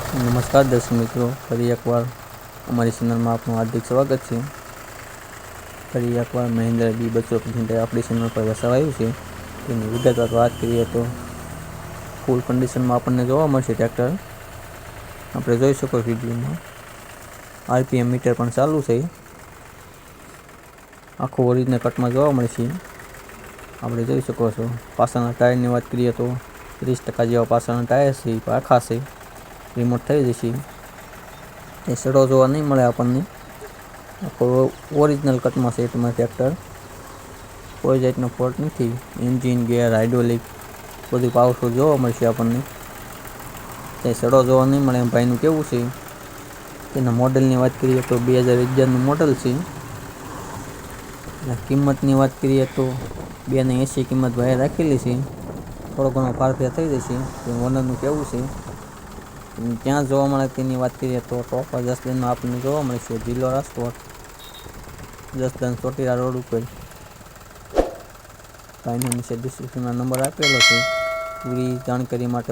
નમસ્કાર દર્શક મિત્રો, ફરી એકવાર અમારી ચેનલમાં આપનું હાર્દિક સ્વાગત છે. ફરી એકવાર મહિન્દ્રા B255 આપણી ચેનલ પર વસાવાયું છે. તેની વિગતવાર વાત કરીએ તો ફૂલ કન્ડિશનમાં આપણને જોવા મળશે ટ્રેક્ટર. આપણે જોઈ શકો વિડીયોમાં RPM મીટર પણ ચાલુ છે. આખું ઓરિજિનલ કટમાં જોવા મળશે. આપણે જોઈ શકો છો. પાછળના ટાયરની વાત કરીએ તો 30% જેવા પાછળના ટાયર છે, એ આખા છે. રિમોટ થઈ જશે. એ સડો જોવા નહીં મળે આપણને. આખો ઓરિજિનલ કટમાં છે તમારે ટ્રેક્ટર. કોઈ જાતનો ફોલ્ટ નથી. એન્જિન, ગેર, હાઇડ્રોલિક બધું પાવરફુલ જોવા મળશે આપણને. તે સડો જોવા નહીં મળે એમ ભાઈનું કેવું છે. તેના મોડલની વાત કરીએ તો 2011નું મોડલ છે. કિંમતની વાત કરીએ તો 2.80 કિંમત ભાઈએ રાખેલી છે. થોડો ઘણો ફારફેર થઈ જશે. ઓનરનું કેવું છે. ક્યાં જોવા મળે તેની વાત કરીએ તો ટોપા જસદણમાં આપણને જોવા મળશે. જિલ્લો રાજકોટ, જસદણ ચોટીલા રોડ ઉપર. ભાઈનો નીચે ડિસ્ક્રિપ્શનમાં નંબર આપેલો છે. પૂરી જાણકારી માટે